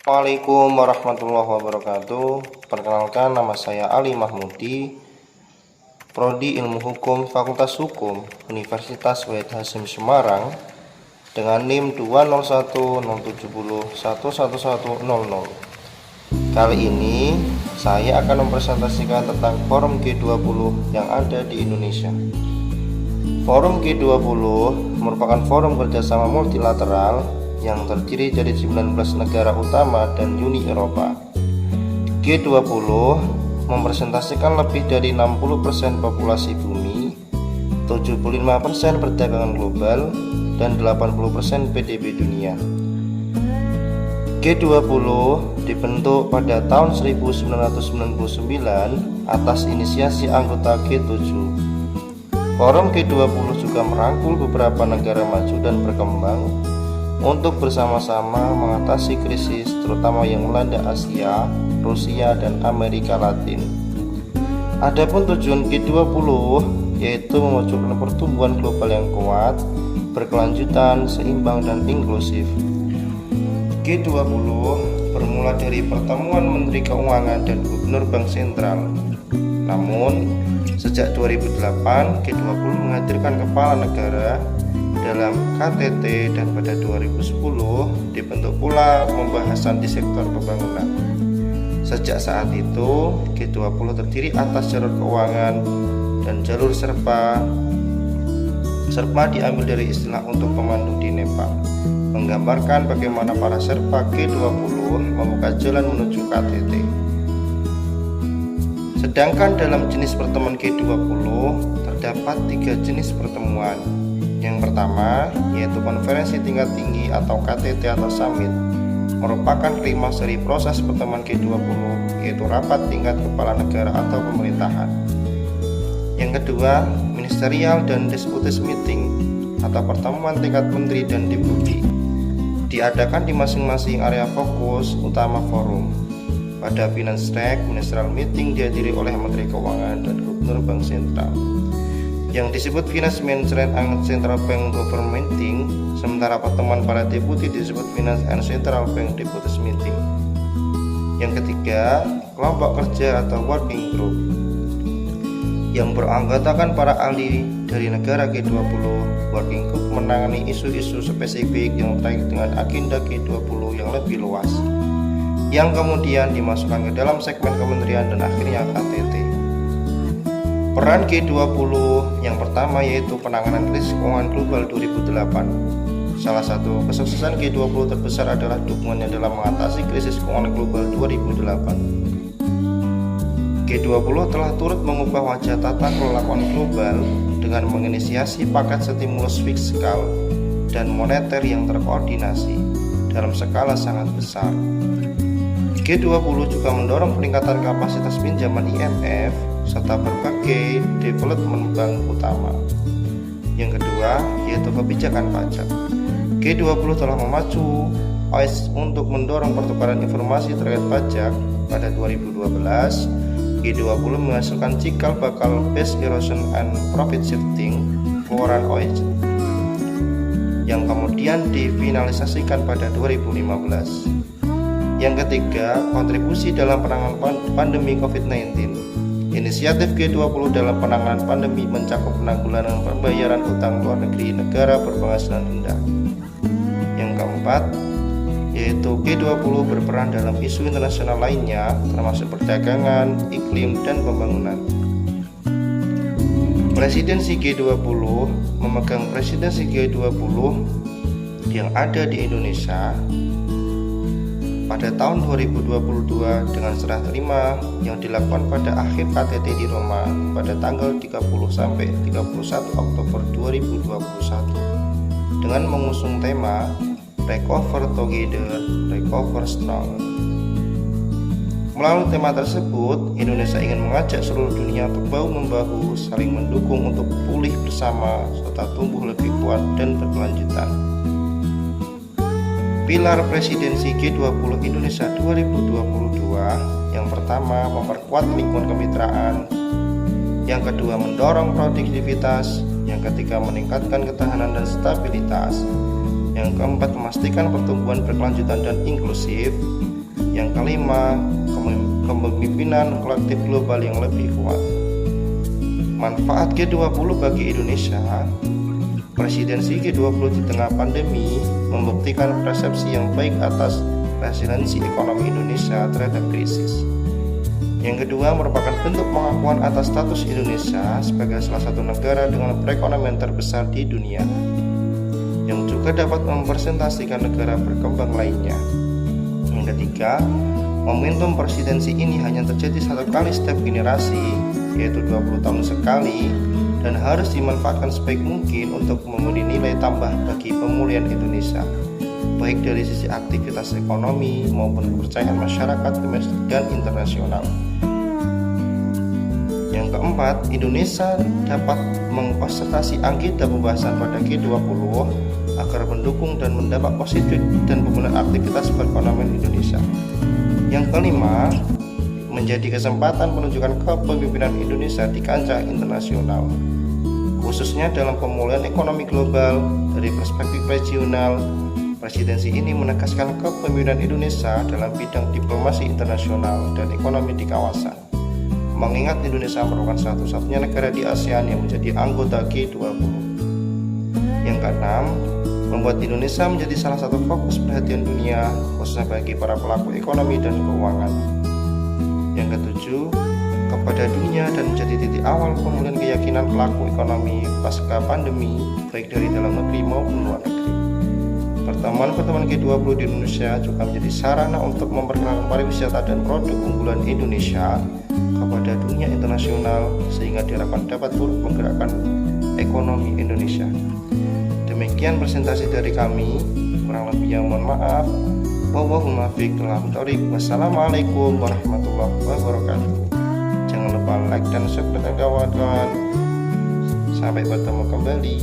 Assalamualaikum warahmatullahi wabarakatuh. Perkenalkan, nama saya Ali Mahmudi, Prodi Ilmu Hukum Fakultas Hukum Universitas Wahid Hasyim Semarang dengan NIM 20107011100. Kali ini saya akan mempresentasikan tentang Forum G20 yang ada di Indonesia. Forum G20 merupakan forum kerjasama multilateral yang terdiri dari 19 negara utama dan Uni Eropa. G20 mempresentasikan lebih dari 60% populasi bumi, 75% perdagangan global, dan 80% PDB dunia. G20 dibentuk pada tahun 1999 atas inisiasi anggota G7. Forum G20 juga merangkul beberapa negara maju dan berkembang untuk bersama-sama mengatasi krisis terutama yang melanda Asia, Rusia, dan Amerika Latin. Adapun tujuan G20 yaitu mewujudkan pertumbuhan global yang kuat, berkelanjutan, seimbang, dan inklusif. G20 bermula dari pertemuan Menteri Keuangan dan Gubernur Bank Sentral. Namun, sejak 2008 G20 menghadirkan kepala negara dalam KTT, dan pada 2010 dibentuk pula pembahasan di sektor pembangunan. Sejak saat itu G20 terdiri atas jalur keuangan dan jalur serpa diambil dari istilah untuk pemandu di Nepal, menggambarkan bagaimana para serpa G20 membuka jalan menuju KTT. Sedangkan dalam jenis pertemuan G20 terdapat 3 jenis pertemuan. Yang pertama yaitu konferensi tingkat tinggi atau KTT atau summit, merupakan klimaks dari proses pertemuan G20, yaitu rapat tingkat kepala negara atau pemerintahan. Yang kedua, ministerial dan deputies meeting atau pertemuan tingkat menteri dan deputi, diadakan di masing-masing area fokus utama forum. Pada finance track, ministerial meeting dihadiri oleh Menteri Keuangan dan Gubernur Bank Sentral, yang disebut Finance Management and Central Bank Government Meeting, sementara pertemuan para deputi disebut Finance and Central Bank Deputies Meeting. Yang ketiga, kelompok kerja atau working group, yang beranggotakan para ahli dari negara G20. Working group menangani isu-isu spesifik yang terkait dengan agenda G20 yang lebih luas, yang kemudian dimasukkan ke dalam segmen kementerian dan akhirnya KTT. Peran G20 yang pertama yaitu penanganan krisis keuangan global 2008. Salah satu kesuksesan G20 terbesar adalah dukungannya dalam mengatasi krisis keuangan global 2008. G20 telah turut mengubah wajah tata kelola keuangan global dengan menginisiasi paket stimulus fiskal dan moneter yang terkoordinasi dalam skala sangat besar. G20 juga mendorong peningkatan kapasitas pinjaman IMF serta berbagai development bank utama. Yang kedua yaitu kebijakan pajak. G20 telah memacu OIS untuk mendorong pertukaran informasi terkait pajak. Pada 2012 G20 menghasilkan cikal bakal Base Erosion and Profit Shifting keluaran OIS yang kemudian difinalisasikan pada 2015. Yang ketiga, kontribusi dalam penanganan pandemi COVID-19. Inisiatif G20 dalam penanganan pandemi mencakup penanggulangan pembayaran utang luar negeri negara berpenghasilan rendah. Yang keempat, yaitu G20 berperan dalam isu internasional lainnya termasuk perdagangan, iklim, dan pembangunan. Presidensi G20 memegang presidensi G20 yang ada di Indonesia pada tahun 2022 dengan serah terima yang dilakukan pada akhir KTT di Roma pada tanggal 30 sampai 31 Oktober 2021 dengan mengusung tema Recover Together, Recover Strong. Melalui tema tersebut, Indonesia ingin mengajak seluruh dunia untuk bahu-membahu saling mendukung untuk pulih bersama serta tumbuh lebih kuat dan berkelanjutan. Pilar Presidensi G20 Indonesia 2022, yang pertama memperkuat lingkungan kemitraan, yang kedua mendorong produktivitas, yang ketiga meningkatkan ketahanan dan stabilitas, yang keempat memastikan pertumbuhan berkelanjutan dan inklusif, Yang kelima, kepemimpinan kolektif global yang lebih kuat. Manfaat G20 bagi Indonesia. Presidensi G20 di tengah pandemi membuktikan persepsi yang baik atas resiliensi ekonomi Indonesia terhadap krisis. Yang kedua, merupakan bentuk pengakuan atas status Indonesia sebagai salah satu negara dengan perekonomian terbesar di dunia, yang juga dapat mempresentasikan negara berkembang lainnya. Yang ketiga, momentum presidensi ini hanya terjadi satu kali setiap generasi, yaitu 20 tahun sekali, dan harus dimanfaatkan sebaik mungkin untuk memenuhi nilai tambah bagi pemulihan Indonesia, baik dari sisi aktivitas ekonomi maupun kepercayaan masyarakat domestik dan internasional. Yang keempat, Indonesia dapat mengkonsentrasi agenda pembahasan pada G20 agar mendukung dan mendampak positif dan pemulihan aktivitas perekonomian Indonesia. Yang kelima, menjadi kesempatan menunjukkan kepemimpinan Indonesia di kancah internasional, khususnya dalam pemulihan ekonomi global dari perspektif regional. Presidensi ini menegaskan kepemimpinan Indonesia dalam bidang diplomasi internasional dan ekonomi di kawasan, mengingat Indonesia merupakan satu-satunya negara di ASEAN yang menjadi anggota G20. Yang keenam, membuat Indonesia menjadi salah satu fokus perhatian dunia, khususnya bagi para pelaku ekonomi dan keuangan. Yang ketujuh, kepada dunia dan menjadi titik awal pemulihan keyakinan pelaku ekonomi pasca pandemi, baik dari dalam negeri maupun luar negeri. Pertemuan G20 di Indonesia juga menjadi sarana untuk memperkenalkan pariwisata dan produk unggulan Indonesia kepada dunia internasional, sehingga diharapkan dapat turut menggerakkan ekonomi Indonesia. Demikian presentasi dari kami, kurang lebihnya mohon maaf. Wallahul muwaffiq. Wassalamualaikum warahmatullahi wabarakatuh. Jangan lupa like dan subscribe kawan-kawan. Sampai bertemu kembali.